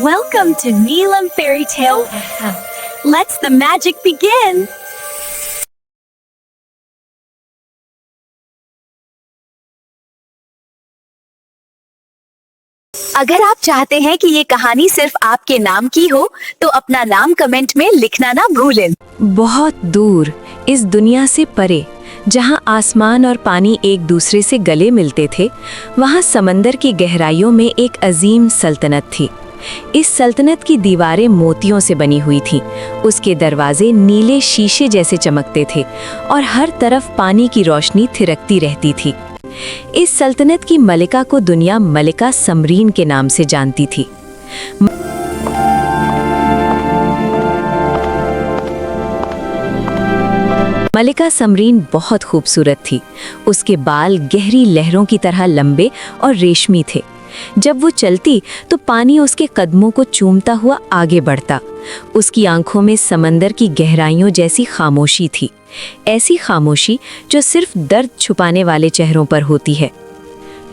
Welcome to Neelam Fairy Tale. Let's the magic begin. अगर आप चाहते हैं कि ये कहानी सिर्फ आपके नाम की हो, तो अपना नाम कमेंट में लिखना ना भूलें। बहुत दूर इस दुनिया से परे, जहां आसमान और पानी एक दूसरे से गले मिलते थे, वहां समंदर की गहराइयों में एक अजीम सल्तनत थी। इस सल्तनत की दीवारें मोतियों से बनी हुई थीं, उसके दरवाजे नीले शीशे जैसे चमकते थे और हर तरफ पानी की रोशनी थिरकती रहती थी। इस सल्तनत की मलिका को दुनिया मलिका समरीन के नाम से जानती थी। मलिका समरीन बहुत खूबसूरत थी। उसके बाल गहरी लहरों की तरह लंबे और रेशमी थे। जब वो चलती तो पानी उसके कदमों को चूमता हुआ आगे बढ़ता। उसकी आंखों में समंदर की गहराइयों जैसी खामोशी थी, ऐसी खामोशी जो सिर्फ दर्द छुपाने वाले चेहरों पर होती है।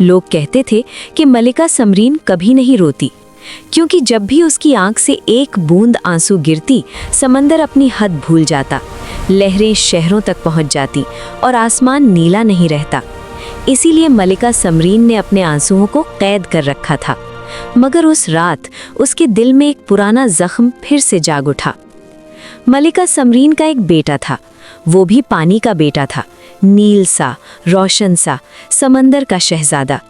लोग कहते थे कि मलिका समरीन कभी नहीं रोती, क्योंकि जब भी उसकी आंख से एक बूंद आंसू गिरती, समंदर अपनी हद भूल जाता, लहरें शहरों तक पहुंच जाती और आसमान नीला नहीं रहता। इसीलिए मलिका समरीन ने अपने आंसुओं को कैद कर रखा था। मगर उस रात उसके दिल में एक पुराना जख्म फिर से जाग उठा। मलिका समरीन का एक बेटा था, वो भी पानी का बेटा था, नील सा, रोशन सा, समंदर का शहजादा।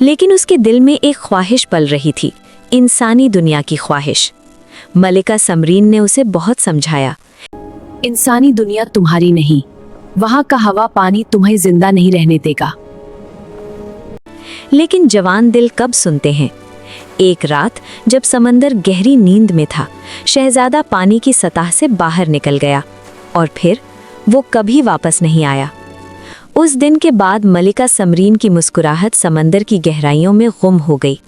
लेकिन उसके दिल में एक ख्वाहिश पल रही थी, इंसानी दुनिया की ख्वाहिश। मलिका समरीन ने उसे बहुत समझाया, इंसानी दुनिया तुम्हारी नहीं, वहाँ का हवा पानी तुम्हें जिंदा नहीं रहने देगा। लेकिन जवान दिल कब सुनते हैं। एक रात जब समंदर गहरी नींद में था, शहजादा पानी की सतह से बाहर निकल गया और फिर वो कभी वापस नहीं आया। उस दिन के बाद मलिका समरीन की मुस्कुराहट समंदर की गहराइयों में गुम हो गई।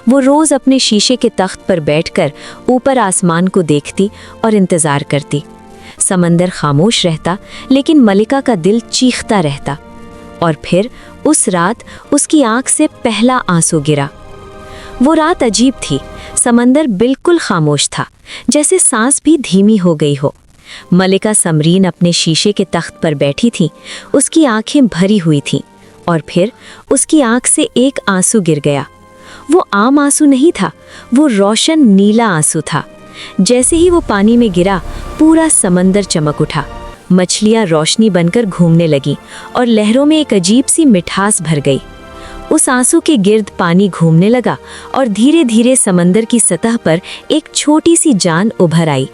वो रोज अपने शीशे के तख्त पर बैठकर ऊपर आसमान को देखती और इंतजार करती। समंदर खामोश रहता, लेकिन मलिका का दिल चीखता रहता। और फिर उस रात उसकी आंख से पहला आंसू गिरा। वो रात अजीब थी। समंदर बिल्कुल खामोश था, जैसे सांस भी धीमी हो गई हो। मलिका समरीन अपने शीशे के तख्त पर बैठी थी, उसकी आंखें भरी हुई थीं और फिर उसकी आंख से एक आंसू गिर गया। वो आम आंसू नहीं था, वो रोशन नीला आंसू था। जैसे ही वो पानी में गिरा, पूरा समंदर चमक उठा। मछलियां रोशनी बनकर घूमने लगीं और लहरों में एक अजीब सी मिठास भर गई। उस आंसू के गिर्द पानी घूमने लगा और धीरे धीरे समंदर की सतह पर एक छोटी सी जान उभर आई।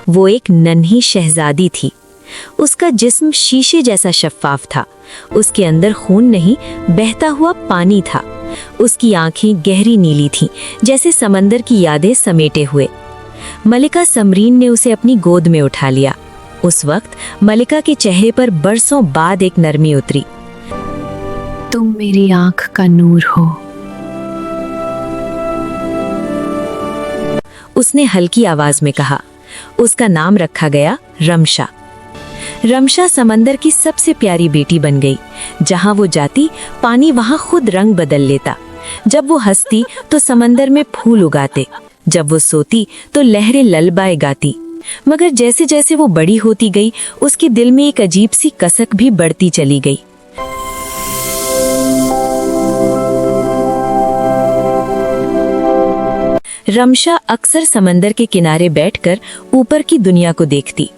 वो एक नन्ही शहजादी थी। उसका जिस्म शीशे जैसा शफ्फाफ था। उसके अंदर खून नहीं, बहता हुआ पानी था। उसकी आंखें गहरी नीली थीं, जैसे समंदर की यादें समेटे हुए। मलिका समरीन ने उसे अपनी गोद में उठा लिया। उस वक्त मलिका के चेहरे पर बरसों बाद एक नरमी उतरी। तुम मेरी आंख का नूर हो, उसने हल्की आवाज में कहा। उसका नाम रखा गया रमशा। रमशा समंदर की सबसे प्यारी बेटी बन गई। जहां वो जाती, पानी वहां खुद रंग बदल लेता। जब वो हंसती तो समंदर में फूल उगाते, जब वो सोती तो लहरें ललबाए गाती। मगर जैसे जैसे वो बड़ी होती गई, उसके दिल में एक अजीब सी कसक भी बढ़ती चली गई। रमशा अक्सर समंदर के किनारे बैठकर ऊपर की दुनिया को देखती।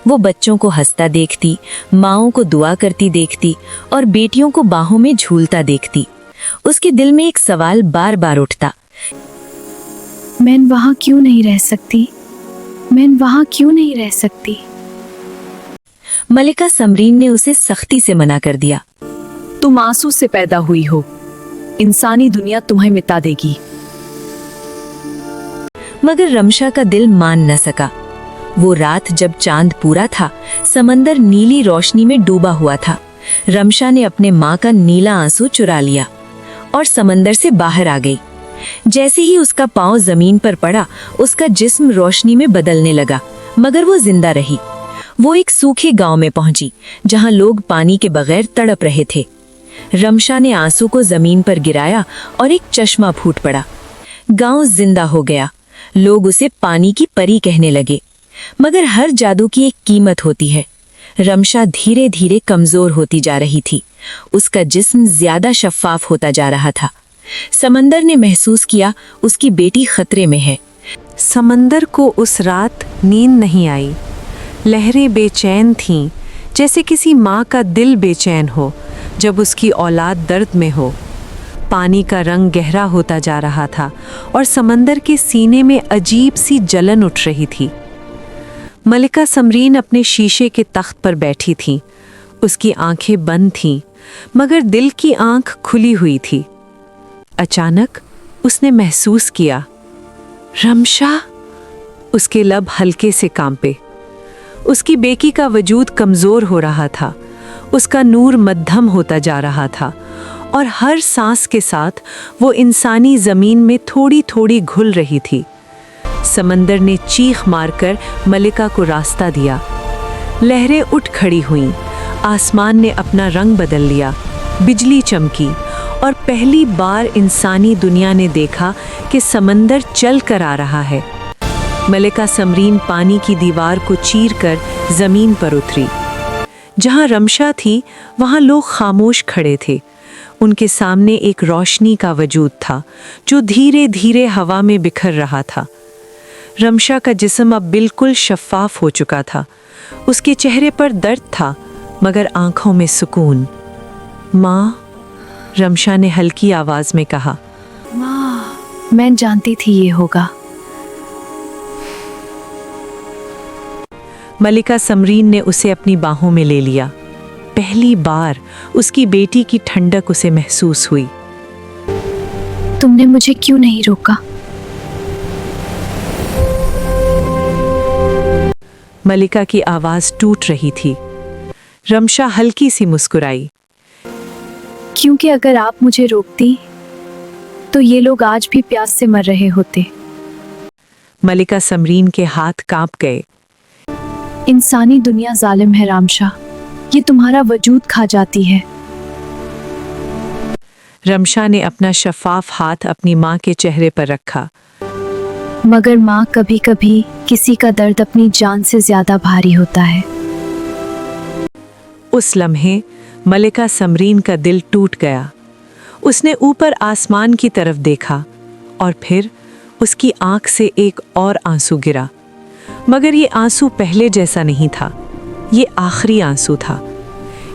वो बच्चों को हंसता देखती, माँओं को दुआ करती देखती और बेटियों को बाहों में झूलता देखती। उसके दिल में एक सवाल बार बार उठता, मैं वहाँ क्यों नहीं रह सकती? मैं वहाँ क्यों नहीं रह सकती? मलिका समरीन ने उसे सख्ती से मना कर दिया। तुम आंसू से पैदा हुई हो, इंसानी दुनिया तुम्हें मिटा देगी। मगर रमशा का दिल मान न सका। वो रात जब चांद पूरा था, समंदर नीली रोशनी में डूबा हुआ था। रमशा ने अपने माँ का नीला आंसू चुरा लिया और समंदर से बाहर आ गई। जैसे ही उसका पांव जमीन पर पड़ा, उसका जिस्म रोशनी में बदलने लगा, मगर वो जिंदा रही। वो एक सूखे गांव में पहुंची, जहां लोग पानी के बगैर तड़प रहे थे। रमशा ने आंसू को जमीन पर गिराया और एक चश्मा फूट पड़ा। गांव जिंदा हो गया। लोग उसे पानी की परी कहने लगे। मगर हर जादू की एक कीमत होती है। रमशा धीरे धीरे कमजोर होती जा रही थी। उसका जिस्म ज्यादा शफ्फाफ होता जा रहा था। समंदर ने महसूस किया उसकी बेटी खतरे में है। समंदर को उस रात नींद नहीं आई। लहरें बेचैन थीं, जैसे किसी माँ का दिल बेचैन हो जब उसकी औलाद दर्द में हो। पानी का रंग गहरा होता जा रहा था और समंदर के सीने में अजीब सी जलन उठ रही थी। मलिका समरीन अपने शीशे के तख्त पर बैठी थी। उसकी आंखें बंद थीं, मगर दिल की आंख खुली हुई थी। अचानक उसने महसूस किया, रमशा। उसके लब हल्के से कांपे। उसकी बेटी का वजूद कमजोर हो रहा था। उसका नूर मध्यम होता जा रहा था और हर सांस के साथ वो इंसानी जमीन में थोड़ी थोड़ी घुल रही थी। समंदर ने चीख मारकर मलिका को रास्ता दिया। लहरें उठ खड़ी हुईं। आसमान ने अपना रंग बदल लिया। बिजली चमकी और पहली बार इंसानी दुनिया ने देखा कि समंदर चल कर आ रहा है। मलिका समरीन पानी की दीवार को चीरकर जमीन पर उतरी। जहां रमशा थी वहां लोग खामोश खड़े थे। उनके सामने एक रोशनी का वजूद था जो धीरे धीरे हवा में बिखर रहा था। रमशा का जिस्म अब बिल्कुल शफ्फाफ हो चुका था। उसके चेहरे पर दर्द था, मगर आंखों में सुकून। माँ, रमशा ने हल्की आवाज में कहा। माँ, मैं जानती थी ये होगा। मलिका समरीन ने उसे अपनी बाहों में ले लिया। पहली बार उसकी बेटी की ठंडक उसे महसूस हुई। तुमने मुझे क्यों नहीं रोका? मलिका की आवाज टूट रही थी। रमशा हल्की सी मुस्कुराई। क्योंकि अगर आप मुझे रोकती तो ये लोग आज भी प्यास से मर रहे होते। मलिका समरीन के हाथ कांप गए। इंसानी दुनिया जालिम है रामशा, ये तुम्हारा वजूद खा जाती है। रमशा ने अपना शफाफ हाथ अपनी माँ के चेहरे पर रखा। मगर माँ, कभी कभी किसी का दर्द अपनी जान से ज्यादा भारी होता है। उस लम्हे मलिका समरीन का दिल टूट गया। उसने ऊपर आसमान की तरफ देखा और फिर उसकी आंख से एक और आंसू गिरा। मगर ये आंसू पहले जैसा नहीं था। ये आखिरी आंसू था।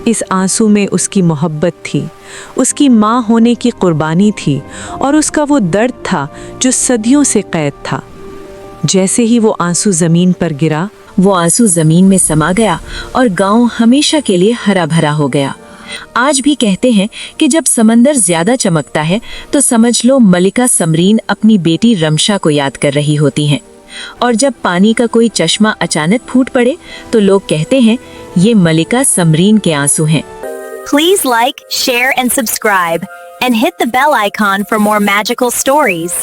इस आंसू में उसकी मोहब्बत थी, उसकी माँ होने की कुर्बानी थी और उसका वो दर्द था जो सदियों से कैद था। जैसे ही वो आंसू जमीन पर गिरा, वो आंसू जमीन में समा गया और गांव हमेशा के लिए हरा भरा हो गया। आज भी कहते हैं कि जब समंदर ज्यादा चमकता है तो समझ लो मलिका समरीन अपनी बेटी रमशा को याद कर रही होती हैं। और जब पानी का कोई चश्मा अचानक फूट पड़े तो लोग कहते हैं ये मलिका समरीन के आंसू हैं। Please like, share and subscribe and hit the bell icon for more magical stories.